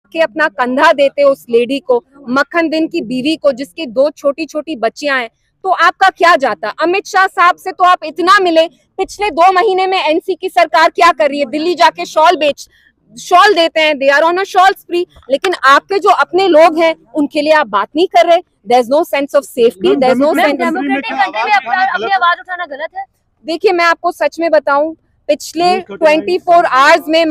के अपना कंधा देते उस लेडी को, मक्खन दिन की बीवी को, जिसकी 2 छोटी छोटी बच्चियां हैं, तो आपका क्या जाता? अमित शाह साहब से तो आप इतना मिले, पिछले 2 महीने में एनसी की सरकार क्या कर रही है? दिल्ली जाके शॉल देते हैं, they are on a shawl spree, लेकिन आपके जो अपने लोग हैं उनके लिए आप बात नहीं कर रहे। There is no sense of safety, there is no sense. Democratic country में अपनी आवाज उठाना गलत है? देखिए, मैं आपको सच में बताऊं, पिछले 24 आवर्स में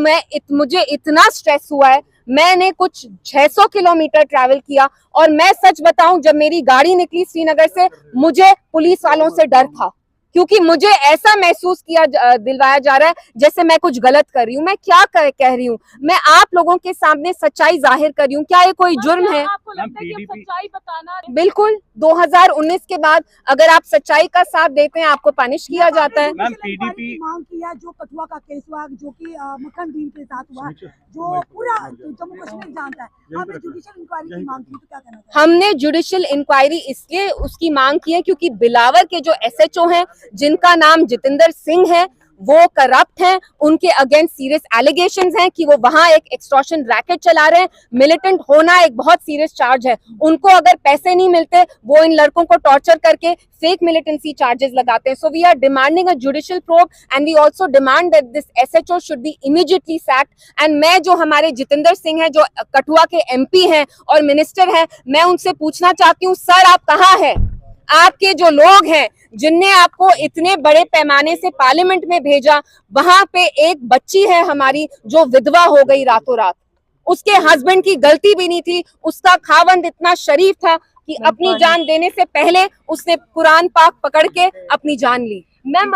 मुझे इतना स्ट्रेस हुआ है। मैंने कुछ 600 किलोमीटर ट्रैवल किया, और मैं सच बताऊं, जब मेरी गाड़ी निकली श्रीनगर से, मुझे पुलिस वालों से डर था, क्योंकि मुझे ऐसा महसूस दिलवाया जा रहा है जैसे मैं कुछ गलत कर रही हूँ। मैं क्या कह रही हूँ? मैं आप लोगों के सामने सच्चाई जाहिर कर रही हूँ। क्या ये कोई जुर्म है? आपको लगता है कि सच्चाई बताना? बिल्कुल। 2019 के बाद अगर आप सच्चाई का साथ देते हैं, आपको पनिश किया जाता है। मैम, पीडीपी मांग किया, जो कठुआ का केस हुआ, जो कि मक्खन दिन के साथ हुआ, जो पूरा जम्मू कश्मीर जानता है, आपने जुडिशियल इंक्वायरी की मांग की, तो क्या कहना चाहिए? हमने जुडिशियल इंक्वायरी इसलिए उसकी मांग की है क्योंकि बिलावर के जो एसएचओ हैं, जिनका नाम जितेंद्र सिंह है, वो करप्ट हैं। उनके अगेंस्ट सीरियस एलिगेशंस हैं कि वो वहां एक एक्सटॉर्शन रैकेट चला रहे हैं। मिलिटेंट होना एक बहुत सीरियस चार्ज है। उनको अगर पैसे नहीं मिलते, वो इन लड़कों को टॉर्चर करके फेक मिलिटेंसी चार्जेस लगाते हैं। So we are demanding a judicial probe, and we also demand that this SHO should be immediately sacked. And मैं, जो हमारे जितेंद्र सिंह हैं, जो कठुआ के एमपी हैं और मिनिस्टर हैं, मैं उनसे पूछना चाहती हूँ, सर आप कहाँ हैं? आपके जो लोग हैं, जिनने आपको इतने बड़े पैमाने से पार्लियामेंट में भेजा, वहां पे एक बच्ची है हमारी जो विधवा हो गई रातों रात। उसके हस्बैंड की गलती भी नहीं थी। उसका खावंद इतना शरीफ था कि अपनी जान देने से पहले उसने कुरान पाक पकड़ के अपनी जान ली। मैम,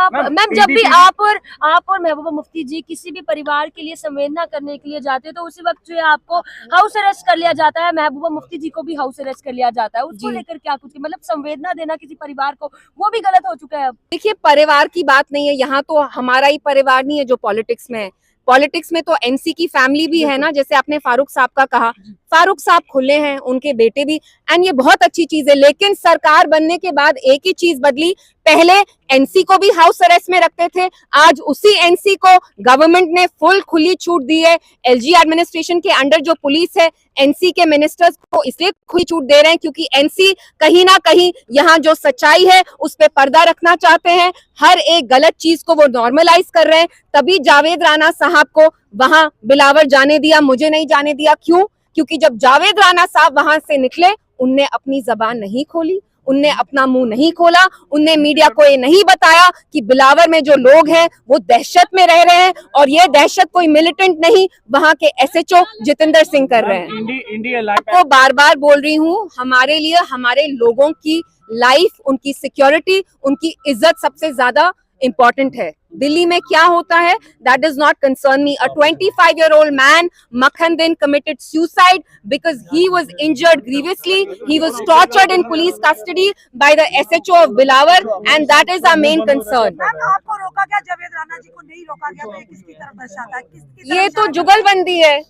जब भी आप और महबूबा मुफ्ती जी किसी भी परिवार के लिए संवेदना करने के लिए जाते हैं, तो उसी वक्त जो है आपको हाउस अरेस्ट कर लिया जाता है। महबूबा मुफ्ती जी को भी हाउस अरेस्ट कर लिया जाता है। उसको लेकर क्या कुछ, मतलब संवेदना देना किसी परिवार को, वो भी गलत हो चुका है अब? देखिए, परिवार की बात नहीं है यहाँ, तो हमारा ही परिवार नहीं है जो पॉलिटिक्स में है। पॉलिटिक्स में तो एनसी की फैमिली भी है ना, जैसे आपने फारूक साहब का कहा। फारूक साहब खुले हैं, उनके बेटे भी, एंड ये बहुत अच्छी चीज है। लेकिन सरकार बनने के बाद एक ही चीज बदली, पहले एनसी को भी हाउस अरेस्ट में रखते थे, आज उसी एनसी को गवर्नमेंट ने फुल खुली छूट दी है। एलजी एडमिनिस्ट्रेशन के अंडर जो पुलिस है, एनसी के मिनिस्टर्स को इसलिए खुली छूट दे रहे हैं क्योंकि एनसी कहीं ना कहीं यहाँ जो सच्चाई है उस पर पर्दा रखना चाहते हैं। हर एक गलत चीज को वो नॉर्मलाइज कर रहे हैं। तभी जावेद राणा साहब को वहां बिलावर जाने दिया, मुझे नहीं जाने दिया। क्यों? क्योंकि जब जावेद राणा साहब वहां से निकले, उनने अपनी जबान नहीं खोली, उनने अपना मुंह नहीं खोला, उनने मीडिया को ये नहीं बताया कि बिलावर में जो लोग हैं वो दहशत में रह रहे हैं, और ये दहशत कोई मिलिटेंट नहीं, वहां के एसएचओ जितेंद्र सिंह कर रहे हैं। आपको बार बार बोल रही हूँ, हमारे लिए हमारे लोगों की लाइफ, उनकी सिक्योरिटी, उनकी इज्जत सबसे ज्यादा इम्पोर्टेंट है। दिल्ली में क्या होता है, that does not concern me. A 25-year-old man, Makhan Din, committed suicide because he was injured grievously. He was tortured in police custody by the SHO of Bilawar, and that is our main concern. आपको रोका गया, जावेद राणा जी को नहीं रोका गया, तो ये किसकी तरफ दर्शाता है? ये तो जुगलबंदी है।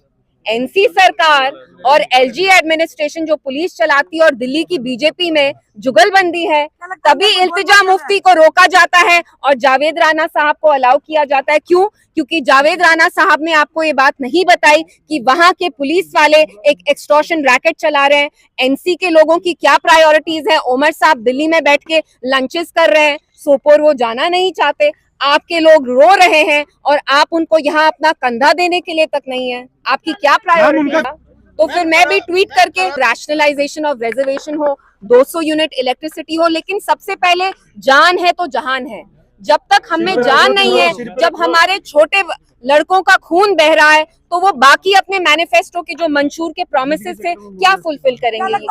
एनसी सरकार और एलजी एडमिनिस्ट्रेशन जो पुलिस चलाती है और दिल्ली की बीजेपी में जुगलबंदी है, तभी इल्तिजा मुफ्ती को रोका जाता है और जावेद राणा साहब को अलाउ किया जाता है। क्यों? क्योंकि जावेद राणा साहब ने आपको ये बात नहीं बताई कि वहां के पुलिस वाले एक एक्सटॉर्शन रैकेट चला रहे हैं। एनसी के लोगों की क्या प्रायोरिटीज है? उमर साहब दिल्ली में बैठ के लंचेस कर रहे हैं, सोपोर वो जाना नहीं चाहते। आपके लोग रो रहे हैं और आप उनको यहाँ अपना कंधा देने के लिए तक नहीं है। आपकी क्या प्रायोरिटी है? तो फिर मैं भी ट्वीट करके, रैशनलाइजेशन ऑफ रिजर्वेशन हो, 200 यूनिट इलेक्ट्रिसिटी हो, लेकिन सबसे पहले जान है तो जहान है। जब तक हमें जान नहीं है, जब हमारे छोटे लड़कों का खून बह रहा है, तो वो बाकी अपने मैनिफेस्टो के जो मंशूर के प्रोमिसेस थे क्या फुलफिल करेंगे?